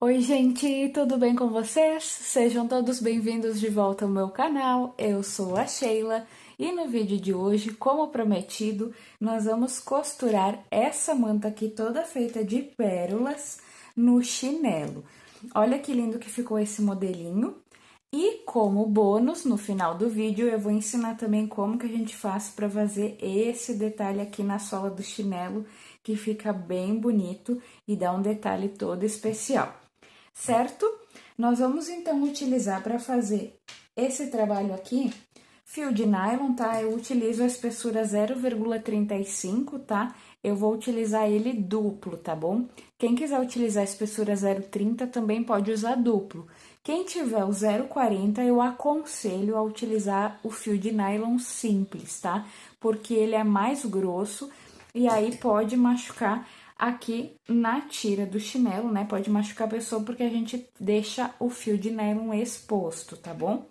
Oi, gente, tudo bem com vocês? Sejam todos bem-vindos de volta ao meu canal. Eu sou a Sheila e no vídeo de hoje, como prometido, nós vamos costurar essa manta aqui toda feita de pérolas no chinelo. Olha que lindo que ficou esse modelinho. E como bônus, no final do vídeo, eu vou ensinar também como que a gente faz para fazer esse detalhe aqui na sola do chinelo, que fica bem bonito e dá um detalhe todo especial. Certo? Nós vamos então utilizar para fazer esse trabalho aqui, fio de nylon, tá? Eu utilizo a espessura 0,35, tá? Eu vou utilizar ele duplo, tá bom? Quem quiser utilizar a espessura 0,30 também pode usar duplo. Quem tiver o 0,40, eu aconselho a utilizar o fio de nylon simples, tá? Porque ele é mais grosso e aí pode machucar aqui na tira do chinelo, né? Pode machucar a pessoa porque a gente deixa o fio de nylon exposto, tá bom?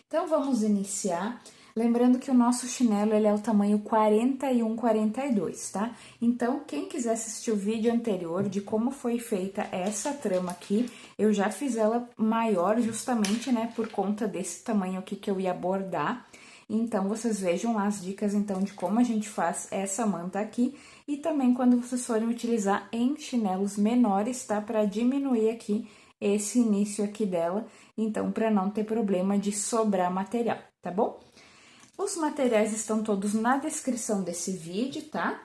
Então, vamos iniciar. Lembrando que o nosso chinelo, ele é o tamanho 41, 42, tá? Então, quem quiser assistir o vídeo anterior de como foi feita essa trama aqui, eu já fiz ela maior justamente, né, por conta desse tamanho aqui que eu ia bordar. Então, vocês vejam lá as dicas, então, de como a gente faz essa manta aqui. E também quando vocês forem utilizar em chinelos menores, tá? Para diminuir aqui esse início aqui dela, então, para não ter problema de sobrar material, tá bom? Os materiais estão todos na descrição desse vídeo, tá?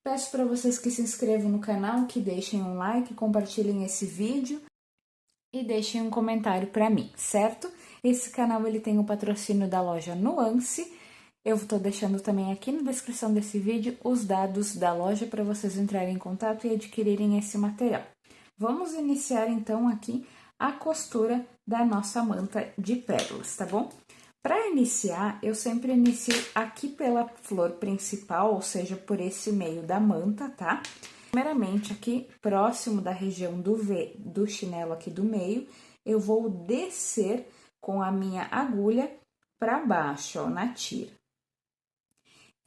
Peço para vocês que se inscrevam no canal, que deixem um like, compartilhem esse vídeo e deixem um comentário para mim, certo? Esse canal, ele tem o patrocínio da loja Nuance. Eu tô deixando também aqui na descrição desse vídeo os dados da loja para vocês entrarem em contato e adquirirem esse material. Vamos iniciar, então, aqui a costura da nossa manta de pérolas, tá bom? Para iniciar, eu sempre inicio aqui pela flor principal, ou seja, por esse meio da manta, tá? Primeiramente, aqui próximo da região do chinelo aqui do meio, eu vou descer com a minha agulha para baixo, ó, na tira.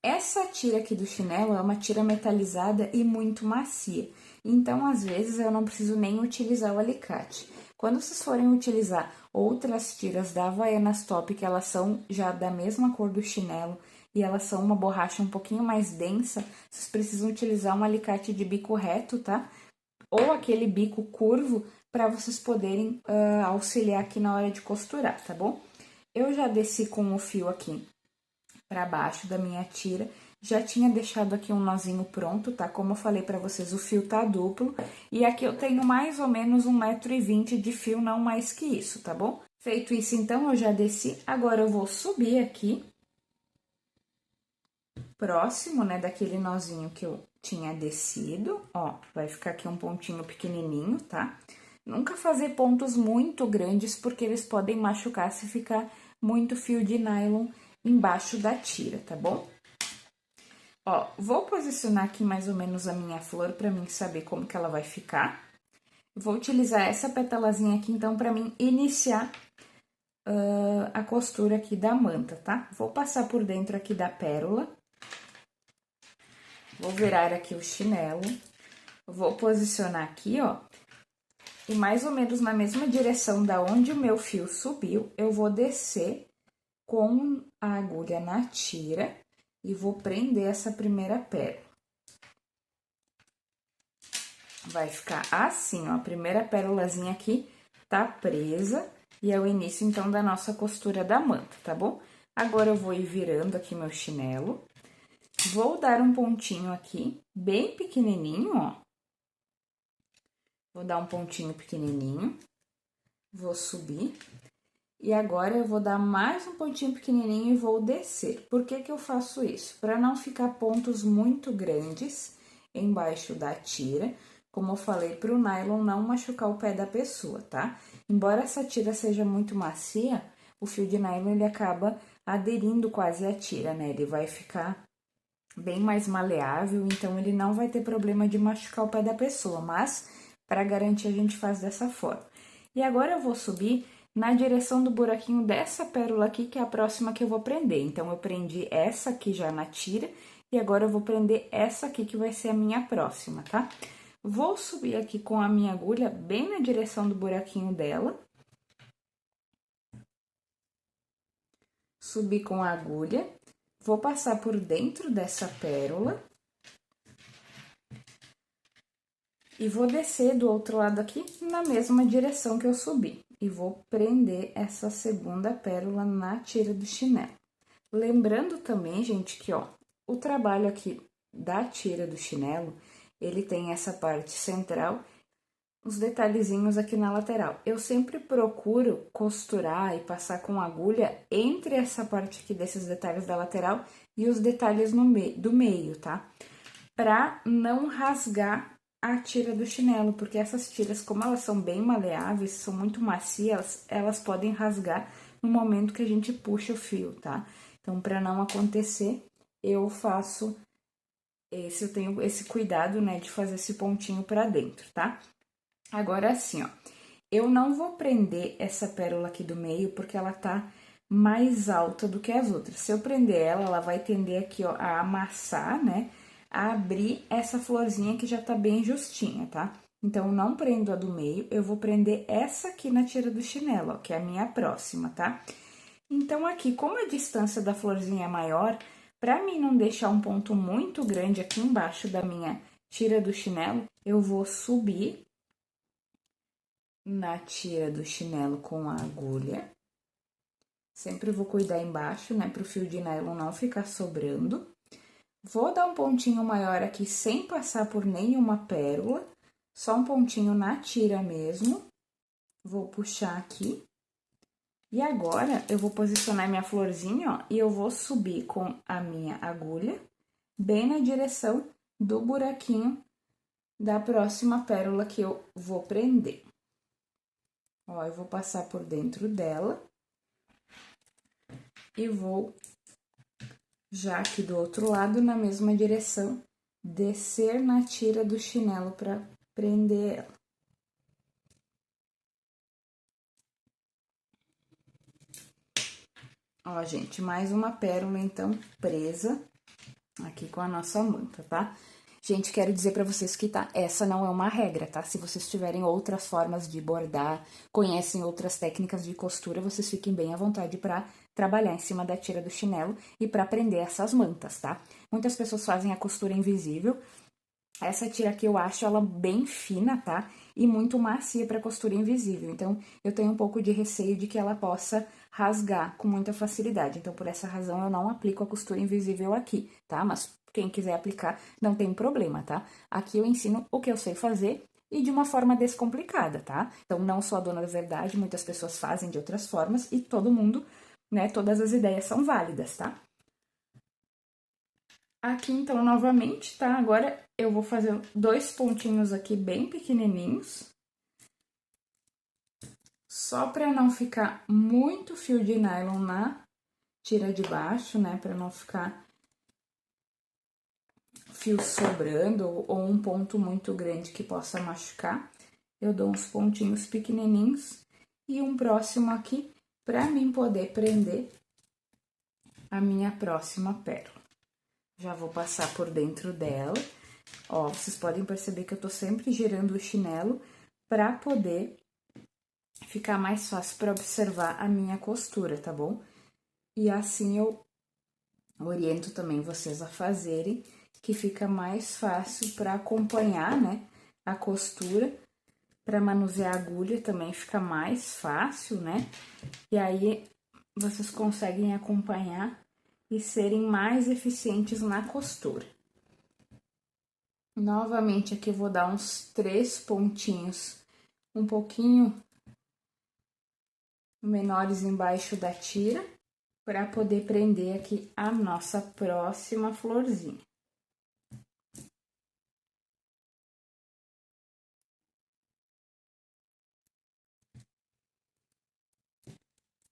Essa tira aqui do chinelo é uma tira metalizada e muito macia, então, às vezes, eu não preciso nem utilizar o alicate. Quando vocês forem utilizar outras tiras da Havaianas Top, que elas são já da mesma cor do chinelo e elas são uma borracha um pouquinho mais densa, vocês precisam utilizar um alicate de bico reto, tá? Ou aquele bico curvo, para vocês poderem auxiliar aqui na hora de costurar, tá bom? Eu já desci com o fio aqui para baixo da minha tira, já tinha deixado aqui um nozinho pronto, tá? Como eu falei pra vocês, o fio tá duplo, e aqui eu tenho mais ou menos 1,20 m de fio, não mais que isso, tá bom? Feito isso, então, eu já desci, agora eu vou subir aqui, próximo, né, daquele nozinho que eu tinha descido, ó, vai ficar aqui um pontinho pequenininho, tá? Nunca fazer pontos muito grandes, porque eles podem machucar se ficar muito fio de nylon embaixo da tira, tá bom? Ó, vou posicionar aqui mais ou menos a minha flor pra mim saber como que ela vai ficar. Vou utilizar essa petalazinha aqui, então, pra mim iniciar a costura aqui da manta, tá? Vou passar por dentro aqui da pérola. Vou virar aqui o chinelo. Vou posicionar aqui, ó. E mais ou menos na mesma direção da onde o meu fio subiu, eu vou descer com a agulha na tira e vou prender essa primeira pérola. Vai ficar assim, ó, a primeira pérolazinha aqui tá presa e é o início, então, da nossa costura da manta, tá bom? Agora, eu vou ir virando aqui meu chinelo, vou dar um pontinho aqui, bem pequenininho, ó. Vou dar um pontinho pequenininho, vou subir. E agora, eu vou dar mais um pontinho pequenininho e vou descer. Por que que eu faço isso? Para não ficar pontos muito grandes embaixo da tira, como eu falei, para o nylon não machucar o pé da pessoa, tá? Embora essa tira seja muito macia, o fio de nylon, ele acaba aderindo quase à tira, né? Ele vai ficar bem mais maleável, então ele não vai ter problema de machucar o pé da pessoa, mas para garantir a gente faz dessa forma. E agora, eu vou subir na direção do buraquinho dessa pérola aqui, que é a próxima que eu vou prender. Então, eu prendi essa aqui já na tira, e agora eu vou prender essa aqui, que vai ser a minha próxima, tá? vou subir aqui com a minha agulha bem na direção do buraquinho dela. Subir com a agulha, vou passar por dentro dessa pérola. E vou descer do outro lado aqui, na mesma direção que eu subi. E vou prender essa segunda pérola na tira do chinelo. Lembrando também, gente, que, ó, o trabalho aqui da tira do chinelo, ele tem essa parte central, os detalhezinhos aqui na lateral. Eu sempre procuro costurar e passar com agulha entre essa parte aqui desses detalhes da lateral e os detalhes do meio, tá? Pra não rasgar a tira do chinelo, porque essas tiras, como elas são bem maleáveis, são muito macias, elas podem rasgar no momento que a gente puxa o fio, tá? Então, para não acontecer, eu tenho esse cuidado, né, de fazer esse pontinho para dentro, tá? Agora, assim, ó, eu não vou prender essa pérola aqui do meio, porque ela tá mais alta do que as outras. Se eu prender ela, ela vai tender aqui, ó, a amassar, né, a abrir essa florzinha que já tá bem justinha, tá? Então, não prendo a do meio, eu vou prender essa aqui na tira do chinelo, ó, que é a minha próxima, tá? Então, aqui, como a distância da florzinha é maior, pra mim não deixar um ponto muito grande aqui embaixo da minha tira do chinelo, eu vou subir na tira do chinelo com a agulha. Sempre vou cuidar embaixo, né, pro fio de nylon não ficar sobrando. Vou dar um pontinho maior aqui sem passar por nenhuma pérola, só um pontinho na tira mesmo. Vou puxar aqui. E agora, eu vou posicionar minha florzinha, ó, e eu vou subir com a minha agulha bem na direção do buraquinho da próxima pérola que eu vou prender. Ó, eu vou passar por dentro dela e vou já aqui do outro lado, na mesma direção, descer na tira do chinelo para prender ela. Ó, gente, mais uma pérola, então, presa aqui com a nossa manta, tá? Gente, quero dizer pra vocês que, tá, essa não é uma regra, tá? Se vocês tiverem outras formas de bordar, conhecem outras técnicas de costura, vocês fiquem bem à vontade pra trabalhar em cima da tira do chinelo e pra prender essas mantas, tá? Muitas pessoas fazem a costura invisível. Essa tira aqui eu acho ela bem fina, tá? E muito macia para costura invisível. Então, eu tenho um pouco de receio de que ela possa rasgar com muita facilidade. Então, por essa razão, eu não aplico a costura invisível aqui, tá? Mas quem quiser aplicar, não tem problema, tá? Aqui eu ensino o que eu sei fazer e de uma forma descomplicada, tá? Então, não sou a dona da verdade, muitas pessoas fazem de outras formas e todo mundo, né, todas as ideias são válidas, tá? Aqui, então, novamente, tá? Agora, eu vou fazer 2 pontinhos aqui bem pequenininhos. Só pra não ficar muito fio de nylon na tira de baixo, né? Pra não ficar fio sobrando ou um ponto muito grande que possa machucar. Eu dou uns pontinhos pequenininhos e um próximo aqui pra mim poder prender a minha próxima pérola. Já vou passar por dentro dela. Ó, vocês podem perceber que eu tô sempre girando o chinelo pra poder ficar mais fácil pra observar a minha costura, tá bom? E assim eu oriento também vocês a fazerem, que fica mais fácil pra acompanhar, né, a costura. Pra manusear a agulha também fica mais fácil, né? E aí, vocês conseguem acompanhar e serem mais eficientes na costura. Novamente, aqui eu vou dar uns 3 pontinhos, um pouquinho menores embaixo da tira, para poder prender aqui a nossa próxima florzinha.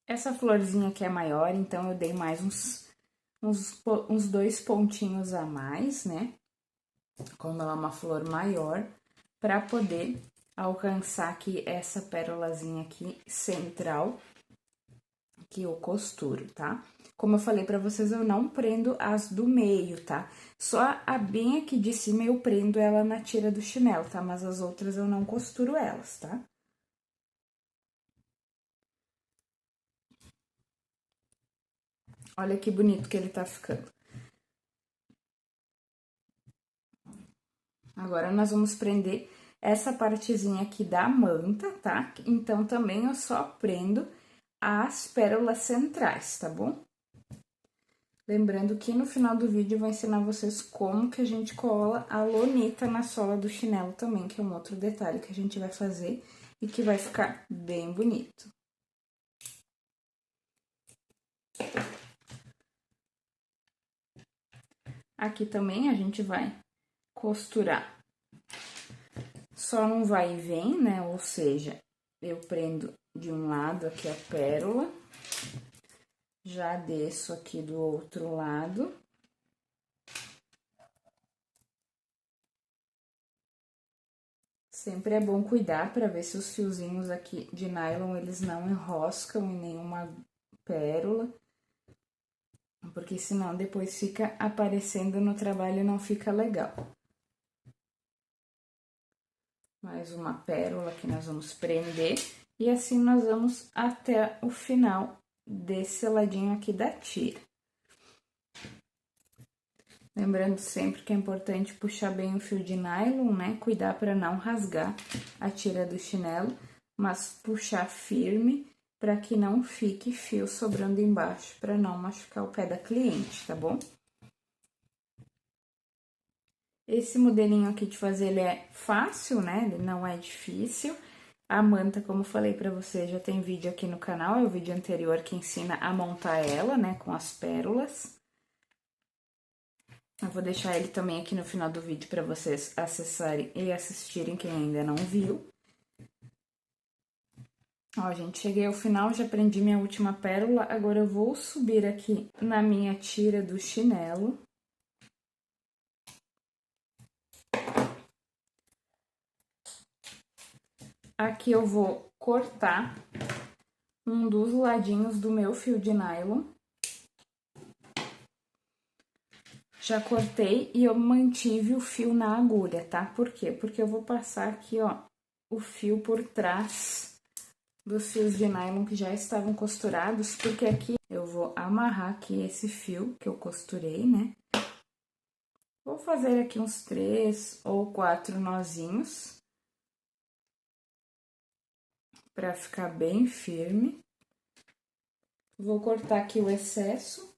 Essa florzinha aqui é maior, então eu dei mais uns 2 pontinhos a mais, né? Como ela é uma flor maior, para poder alcançar aqui essa pérolazinha aqui central, que eu costuro, tá? Como eu falei pra vocês, eu não prendo as do meio, tá? Só a bem aqui de cima eu prendo ela na tira do chinelo, tá? Mas as outras eu não costuro elas, tá? Olha que bonito que ele tá ficando. Agora, nós vamos prender essa partezinha aqui da manta, tá? Então, também eu só prendo as pérolas centrais, tá bom? Lembrando que no final do vídeo eu vou ensinar vocês como que a gente cola a lonita na sola do chinelo também, que é um outro detalhe que a gente vai fazer e que vai ficar bem bonito. Aqui também a gente vai costurar só num vai e vem, né? Ou seja, eu prendo de um lado aqui a pérola, já desço aqui do outro lado. Sempre é bom cuidar para ver se os fiozinhos aqui de nylon, eles não enroscam em nenhuma pérola. Porque senão depois fica aparecendo no trabalho e não fica legal. Mais uma pérola que nós vamos prender. E assim nós vamos até o final desse ladinho aqui da tira. Lembrando sempre que é importante puxar bem o fio de nylon, né? Cuidar para não rasgar a tira do chinelo, mas puxar firme para que não fique fio sobrando embaixo, para não machucar o pé da cliente, tá bom? Esse modelinho aqui de fazer, ele é fácil, né? Ele não é difícil. A manta, como falei pra você, já tem vídeo aqui no canal, é o vídeo anterior que ensina a montar ela, né? Com as pérolas. Eu vou deixar ele também aqui no final do vídeo pra vocês acessarem e assistirem, quem ainda não viu. Ó, gente, cheguei ao final, já prendi minha última pérola, agora eu vou subir aqui na minha tira do chinelo. Aqui eu vou cortar um dos ladinhos do meu fio de nylon. Já cortei e eu mantive o fio na agulha, tá? Por quê? Porque eu vou passar aqui, ó, o fio por trás dos fios de nylon que já estavam costurados, porque aqui eu vou amarrar aqui esse fio que eu costurei, né? Vou fazer aqui uns 3 ou 4 nozinhos pra ficar bem firme. Vou cortar aqui o excesso.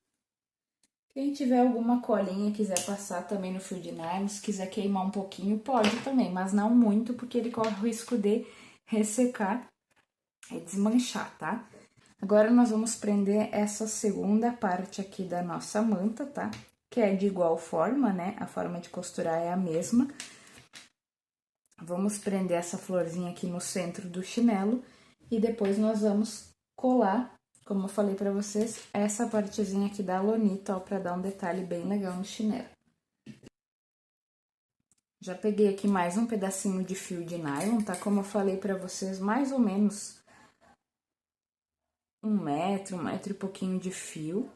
Quem tiver alguma colinha e quiser passar também no fio de nylon, se quiser queimar um pouquinho, pode também, mas não muito, porque ele corre o risco de ressecar e desmanchar, tá? Agora, nós vamos prender essa segunda parte aqui da nossa manta, tá? Que é de igual forma, né? A forma de costurar é a mesma. Vamos prender essa florzinha aqui no centro do chinelo e depois nós vamos colar, como eu falei pra vocês, essa partezinha aqui da lonita, ó, pra dar um detalhe bem legal no chinelo. Já peguei aqui mais um pedacinho de fio de nylon, tá? Como eu falei pra vocês, mais ou menos 1 metro e pouquinho de fio.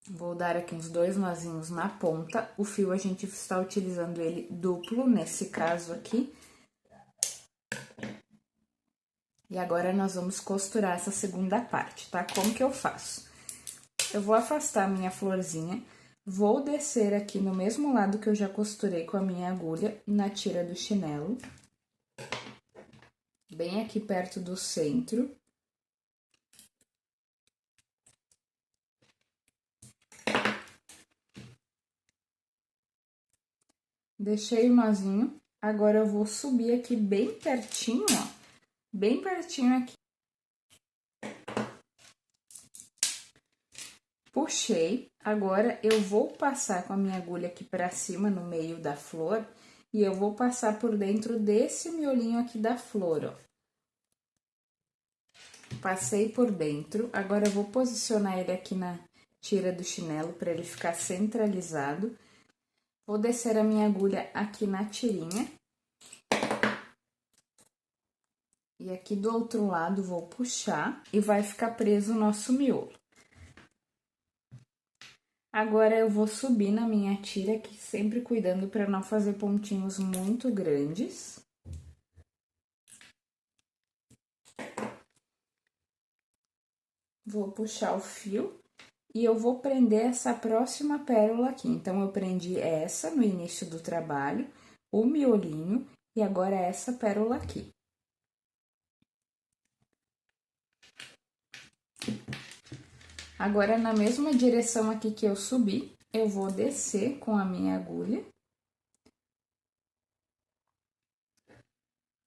Vou dar aqui uns 2 nozinhos na ponta. O fio a gente está utilizando ele duplo, nesse caso aqui. E agora, nós vamos costurar essa segunda parte, tá? Como que eu faço? Eu vou afastar a minha florzinha, vou descer aqui no mesmo lado que eu já costurei com a minha agulha, na tira do chinelo. Bem aqui perto do centro. Deixei o nozinho, agora eu vou subir aqui bem pertinho, ó. Bem pertinho aqui. Puxei, agora eu vou passar com a minha agulha aqui pra cima, no meio da flor, e eu vou passar por dentro desse miolinho aqui da flor, ó. Passei por dentro, agora eu vou posicionar ele aqui na tira do chinelo pra ele ficar centralizado. Vou descer a minha agulha aqui na tirinha. E aqui do outro lado vou puxar e vai ficar preso o nosso miolo. Agora eu vou subir na minha tira aqui, sempre cuidando para não fazer pontinhos muito grandes. Vou puxar o fio e eu vou prender essa próxima pérola aqui. Então, eu prendi essa no início do trabalho, o miolinho, e agora essa pérola aqui. Agora, na mesma direção aqui que eu subi, eu vou descer com a minha agulha.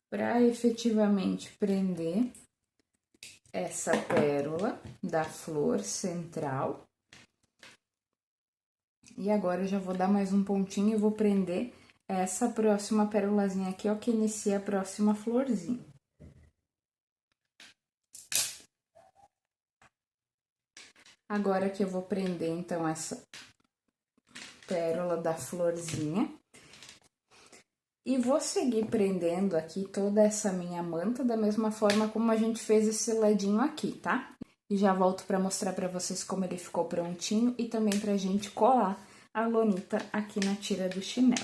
Para efetivamente prender essa pérola da flor central. E agora eu já vou dar mais um pontinho e vou prender essa próxima pérolazinha aqui, ó, que inicia a próxima florzinha. Agora que eu vou prender, então, essa pérola da florzinha. E vou seguir prendendo aqui toda essa minha manta da mesma forma como a gente fez esse ladinho aqui, tá? E já volto pra mostrar pra vocês como ele ficou prontinho e também pra gente colar a lonita aqui na tira do chinelo.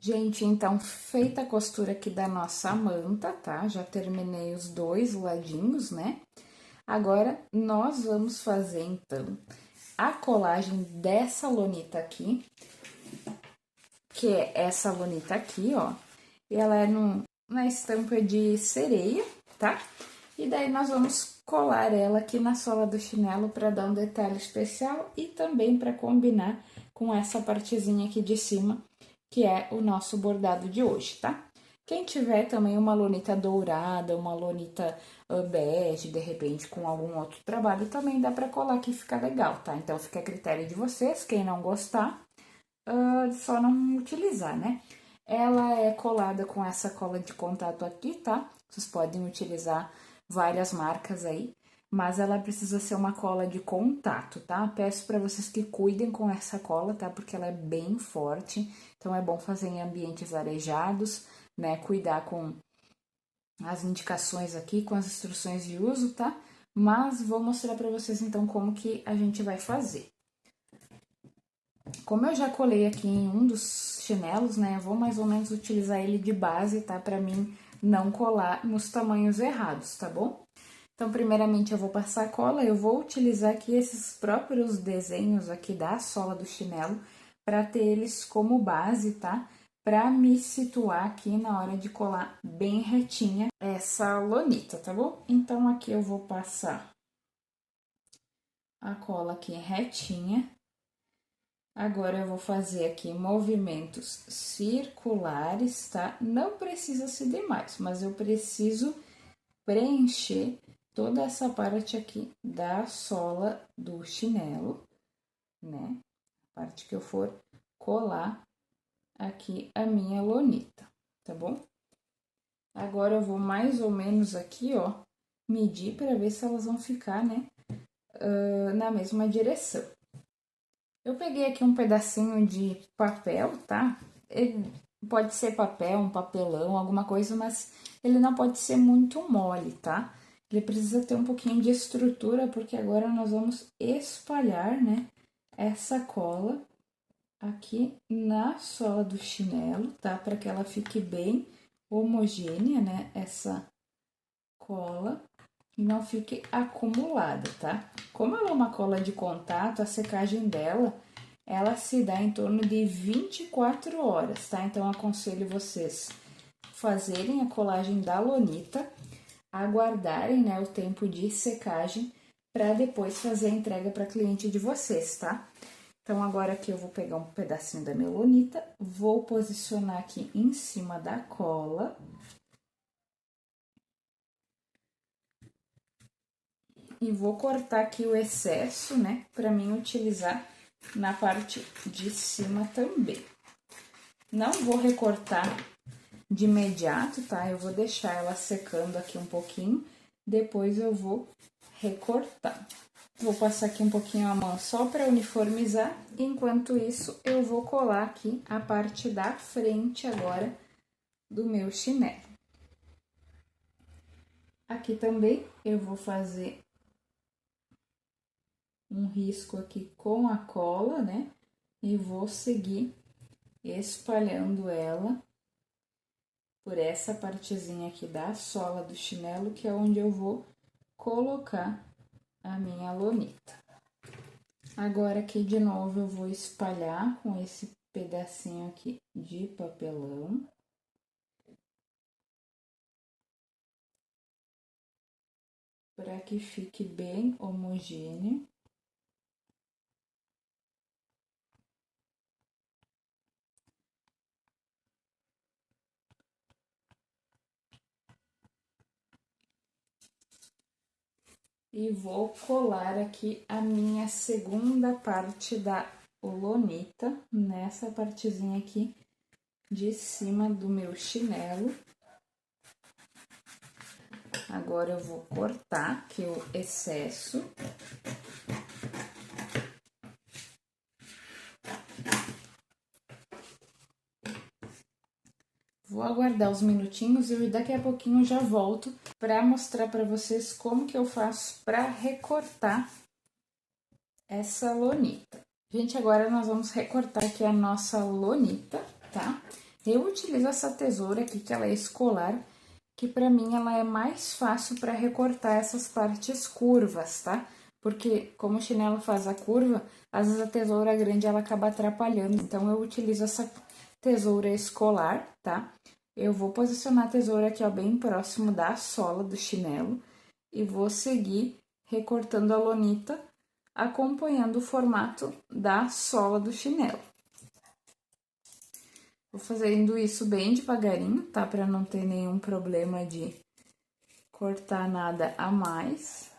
Gente, então, feita a costura aqui da nossa manta, tá? Já terminei os dois ladinhos, né? Agora, nós vamos fazer, então, a colagem dessa lonita aqui, que é essa lonita aqui, ó. E ela é na estampa de sereia, tá? E daí, nós vamos colar ela aqui na sola do chinelo para dar um detalhe especial e também para combinar com essa partezinha aqui de cima, que é o nosso bordado de hoje, tá? Quem tiver também uma lonita dourada, uma lonita bege, de repente, com algum outro trabalho, também dá pra colar que fica legal, tá? Então, fica a critério de vocês, quem não gostar, só não utilizar, né? Ela é colada com essa cola de contato aqui, tá? Vocês podem utilizar várias marcas aí, mas ela precisa ser uma cola de contato, tá? Peço para vocês que cuidem com essa cola, tá? Porque ela é bem forte, então é bom fazer em ambientes arejados, né? Cuidar com as indicações aqui, com as instruções de uso, tá? Mas vou mostrar para vocês então como que a gente vai fazer. Como eu já colei aqui em um dos chinelos, né? Eu vou mais ou menos utilizar ele de base, tá? Para mim não colar nos tamanhos errados, tá bom? Então, primeiramente, eu vou passar cola, eu vou utilizar aqui esses próprios desenhos aqui da sola do chinelo para ter eles como base, tá? Para me situar aqui na hora de colar bem retinha essa lonita, tá bom? Então, aqui eu vou passar a cola aqui retinha. Agora, eu vou fazer aqui movimentos circulares, tá? Não precisa ser demais, mas eu preciso preencher toda essa parte aqui da sola do chinelo, né? A parte que eu for colar aqui a minha lonita, tá bom? Agora, eu vou mais ou menos aqui, ó, medir para ver se elas vão ficar, né, na mesma direção. Eu peguei aqui um pedacinho de papel, tá? Ele pode ser papel, um papelão, alguma coisa, mas ele não pode ser muito mole, tá? Ele precisa ter um pouquinho de estrutura, porque agora nós vamos espalhar, né, essa cola aqui na sola do chinelo, tá? Para que ela fique bem homogênea, né, essa cola e não fique acumulada, tá? Como ela é uma cola de contato, a secagem dela, ela se dá em torno de 24 horas, tá? Então, eu aconselho vocês fazerem a colagem da lonita, aguardarem, né, o tempo de secagem para depois fazer a entrega para cliente de vocês, tá? Então, agora aqui eu vou pegar um pedacinho da minha lonita, vou posicionar aqui em cima da cola. E vou cortar aqui o excesso, né, para mim utilizar na parte de cima também. Não vou recortar de imediato, tá? Eu vou deixar ela secando aqui um pouquinho, depois eu vou recortar. Vou passar aqui um pouquinho a mão só para uniformizar, enquanto isso eu vou colar aqui a parte da frente agora do meu chinelo. Aqui também eu vou fazer um risco aqui com a cola, né? E vou seguir espalhando ela por essa partezinha aqui da sola do chinelo, que é onde eu vou colocar a minha lonita. Agora, aqui de novo, eu vou espalhar com esse pedacinho aqui de papelão. Para que fique bem homogêneo. E vou colar aqui a minha segunda parte da lonita, nessa partezinha aqui de cima do meu chinelo. Agora, eu vou cortar aqui o excesso. Vou aguardar uns minutinhos e daqui a pouquinho já volto para mostrar para vocês como que eu faço para recortar essa lonita. Gente, agora nós vamos recortar aqui a nossa lonita, tá? Eu utilizo essa tesoura aqui, que ela é escolar, que para mim ela é mais fácil para recortar essas partes curvas, tá? Porque como o chinelo faz a curva, às vezes a tesoura grande ela acaba atrapalhando. Então, eu utilizo essa tesoura escolar, tá? Eu vou posicionar a tesoura aqui, ó, bem próximo da sola do chinelo e vou seguir recortando a lonita, acompanhando o formato da sola do chinelo. Vou fazendo isso bem devagarinho, tá? Para não ter nenhum problema de cortar nada a mais.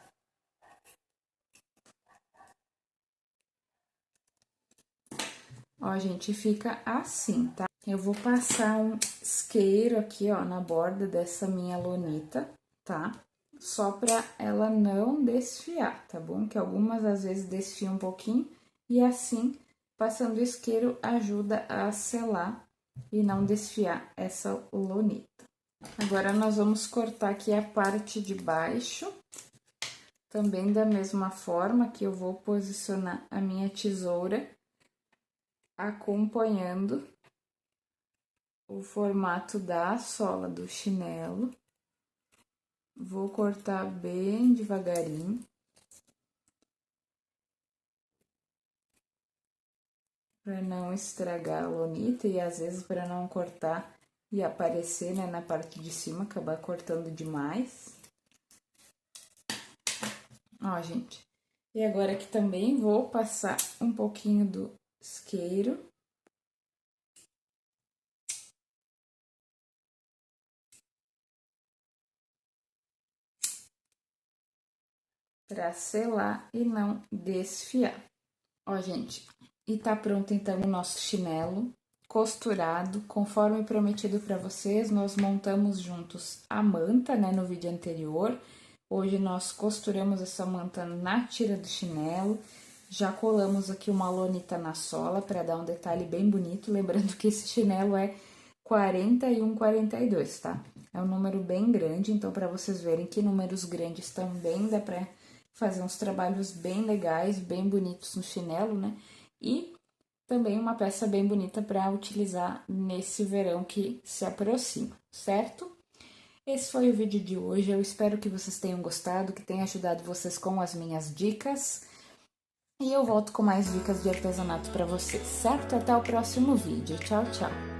Ó, gente, fica assim, tá? Eu vou passar um isqueiro aqui, ó, na borda dessa minha lonita, tá? Só pra ela não desfiar, tá bom? Que algumas às vezes desfiam um pouquinho e assim, passando o isqueiro ajuda a selar e não desfiar essa lonita. Agora, nós vamos cortar aqui a parte de baixo. Também da mesma forma que eu vou posicionar a minha tesoura acompanhando o formato da sola do chinelo. Vou cortar bem devagarinho. Para não estragar a lonita e às vezes para não cortar e aparecer, né, na parte de cima, acabar cortando demais. Ó, gente. E agora aqui também vou passar um pouquinho do isqueiro. Para selar e não desfiar. Ó, gente, e tá pronto então o nosso chinelo costurado, conforme prometido para vocês. Nós montamos juntos a manta, né, no vídeo anterior. Hoje nós costuramos essa manta na tira do chinelo. Já colamos aqui uma lonita na sola para dar um detalhe bem bonito, lembrando que esse chinelo é 41, 42, tá? É um número bem grande, então para vocês verem que números grandes também dá para fazer uns trabalhos bem legais, bem bonitos no chinelo, né? E também uma peça bem bonita para utilizar nesse verão que se aproxima, certo? Esse foi o vídeo de hoje, eu espero que vocês tenham gostado, que tenha ajudado vocês com as minhas dicas. E eu volto com mais dicas de artesanato para vocês, certo? Até o próximo vídeo. Tchau, tchau!